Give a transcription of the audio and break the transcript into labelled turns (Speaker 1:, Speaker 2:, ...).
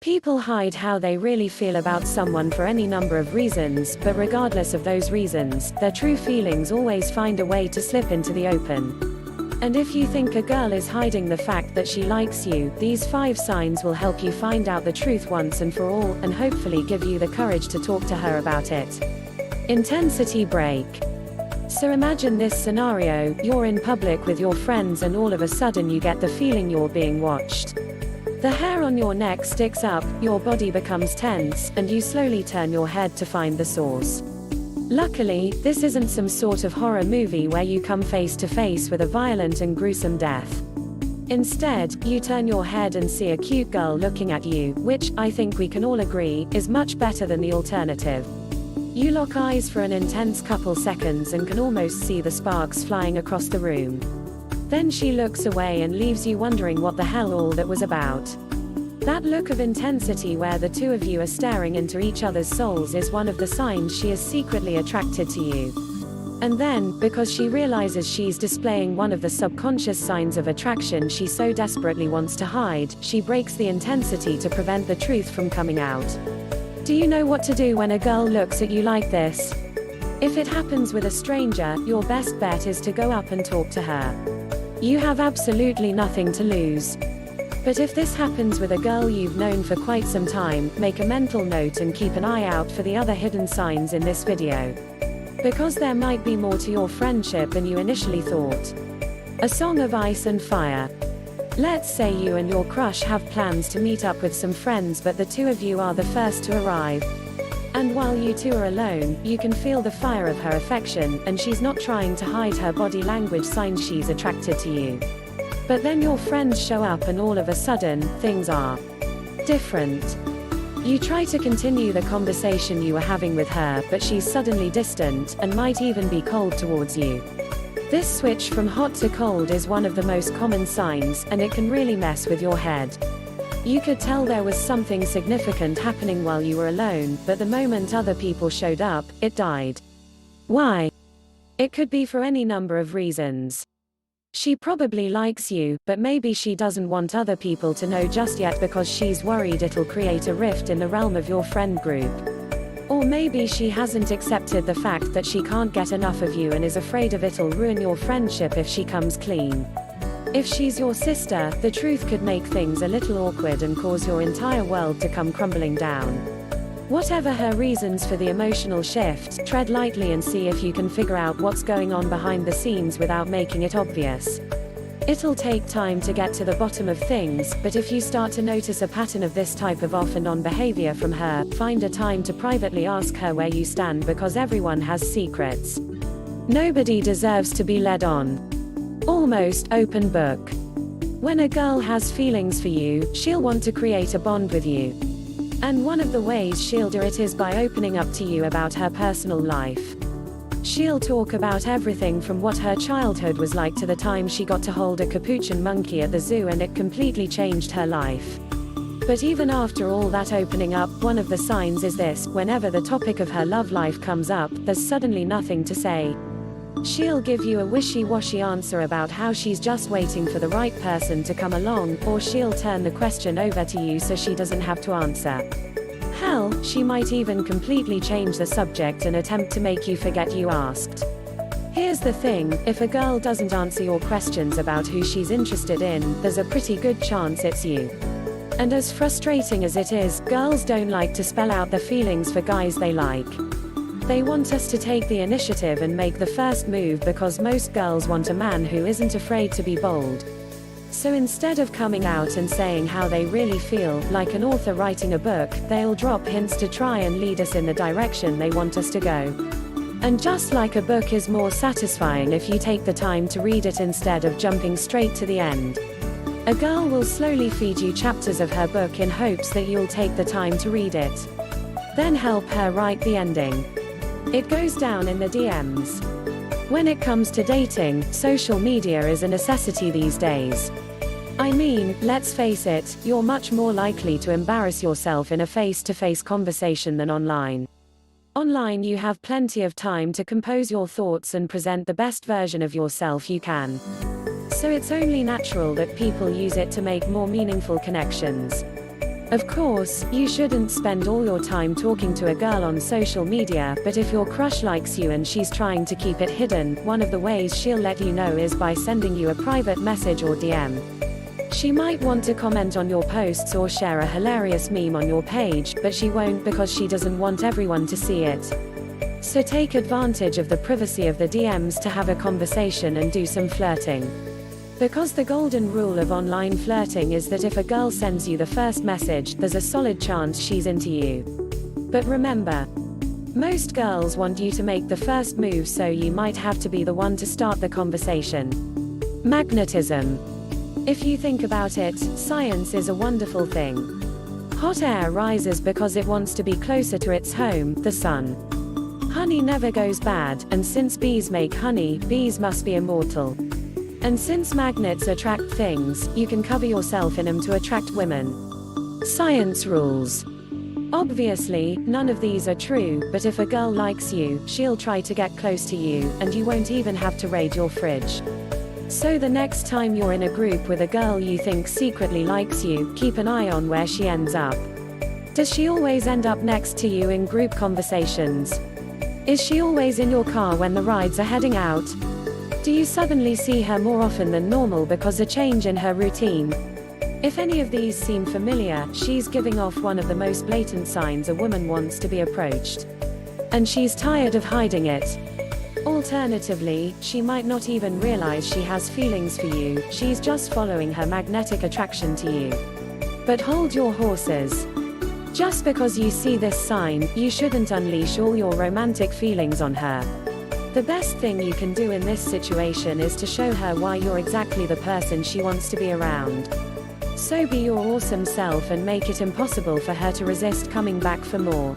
Speaker 1: People hide how they really feel about someone for any number of reasons, but regardless of those reasons, their true feelings always find a way to slip into the open. And if you think a girl is hiding the fact that she likes you, these 5 signs will help you find out the truth once and for all, and hopefully give you the courage to talk to her about it. Intensity break. So imagine this scenario: you're in public with your friends and all of a sudden you get the feeling you're being watched. The hair on your neck sticks up, your body becomes tense, and you slowly turn your head to find the source. Luckily, this isn't some sort of horror movie where you come face to face with a violent and gruesome death. Instead, you turn your head and see a cute girl looking at you, which, I think we can all agree, is much better than the alternative. You lock eyes for an intense couple seconds and can almost see the sparks flying across the room. Then she looks away and leaves you wondering what the hell all that was about. That look of intensity where the two of you are staring into each other's souls is one of the signs she is secretly attracted to you. And then, because she realizes she's displaying one of the subconscious signs of attraction she so desperately wants to hide, she breaks the intensity to prevent the truth from coming out. Do you know what to do when a girl looks at you like this? If it happens with a stranger, your best bet is to go up and talk to her. You have absolutely nothing to lose. But if this happens with a girl you've known for quite some time, make a mental note and keep an eye out for the other hidden signs in this video. Because there might be more to your friendship than you initially thought. A song of ice and fire. Let's say you and your crush have plans to meet up with some friends, but the two of you are the first to arrive. And while you two are alone, you can feel the fire of her affection, and she's not trying to hide her body language signs she's attracted to you. But then your friends show up and all of a sudden, things are different. You try to continue the conversation you were having with her, but she's suddenly distant, and might even be cold towards you. This switch from hot to cold is one of the most common signs, and it can really mess with your head. You could tell there was something significant happening while you were alone, but the moment other people showed up, it died. Why? It could be for any number of reasons. She probably likes you, but maybe she doesn't want other people to know just yet because she's worried it'll create a rift in the realm of your friend group. Or maybe she hasn't accepted the fact that she can't get enough of you and is afraid of it'll ruin your friendship if she comes clean. If she's your sister, the truth could make things a little awkward and cause your entire world to come crumbling down. Whatever her reasons for the emotional shift, tread lightly and see if you can figure out what's going on behind the scenes without making it obvious. It'll take time to get to the bottom of things, but if you start to notice a pattern of this type of off and on behavior from her, find a time to privately ask her where you stand, because everyone has secrets. Nobody deserves to be led on. Almost open book. When a girl has feelings for you, she'll want to create a bond with you. And one of the ways she'll do it is by opening up to you about her personal life. She'll talk about everything from what her childhood was like to the time she got to hold a capuchin monkey at the zoo and it completely changed her life. But even after all that opening up, one of the signs is this: whenever the topic of her love life comes up, there's suddenly nothing to say. She'll give you a wishy-washy answer about how she's just waiting for the right person to come along, or she'll turn the question over to you so she doesn't have to answer. Hell, she might even completely change the subject and attempt to make you forget you asked. Here's the thing: if a girl doesn't answer your questions about who she's interested in, there's a pretty good chance it's you. And as frustrating as it is, girls don't like to spell out their feelings for guys they like. They want us to take the initiative and make the first move because most girls want a man who isn't afraid to be bold. So instead of coming out and saying how they really feel, like an author writing a book, they'll drop hints to try and lead us in the direction they want us to go. And just like a book is more satisfying if you take the time to read it instead of jumping straight to the end. A girl will slowly feed you chapters of her book in hopes that you'll take the time to read it. Then help her write the ending. It goes down in the DMs. When it comes to dating, social media is a necessity these days. I mean, let's face it, you're much more likely to embarrass yourself in a face-to-face conversation than online. Online you have plenty of time to compose your thoughts and present the best version of yourself you can. So it's only natural that people use it to make more meaningful connections. Of course, you shouldn't spend all your time talking to a girl on social media, but if your crush likes you and she's trying to keep it hidden, one of the ways she'll let you know is by sending you a private message or DM. She might want to comment on your posts or share a hilarious meme on your page, but she won't because she doesn't want everyone to see it. So take advantage of the privacy of the DMs to have a conversation and do some flirting. Because the golden rule of online flirting is that if a girl sends you the first message, there's a solid chance she's into you. But remember, most girls want you to make the first move, so you might have to be the one to start the conversation. Magnetism. If you think about it, science is a wonderful thing. Hot air rises because it wants to be closer to its home, the sun. Honey never goes bad, and since bees make honey, bees must be immortal. And since magnets attract things, you can cover yourself in them to attract women. Science rules. Obviously, none of these are true, but if a girl likes you, she'll try to get close to you, and you won't even have to raid your fridge. So the next time you're in a group with a girl you think secretly likes you, keep an eye on where she ends up. Does she always end up next to you in group conversations? Is she always in your car when the rides are heading out? Do you suddenly see her more often than normal because a change in her routine? If any of these seem familiar, she's giving off one of the most blatant signs a woman wants to be approached. And she's tired of hiding it. Alternatively, she might not even realize she has feelings for you, she's just following her magnetic attraction to you. But hold your horses. Just because you see this sign, you shouldn't unleash all your romantic feelings on her. The best thing you can do in this situation is to show her why you're exactly the person she wants to be around. So be your awesome self and make it impossible for her to resist coming back for more.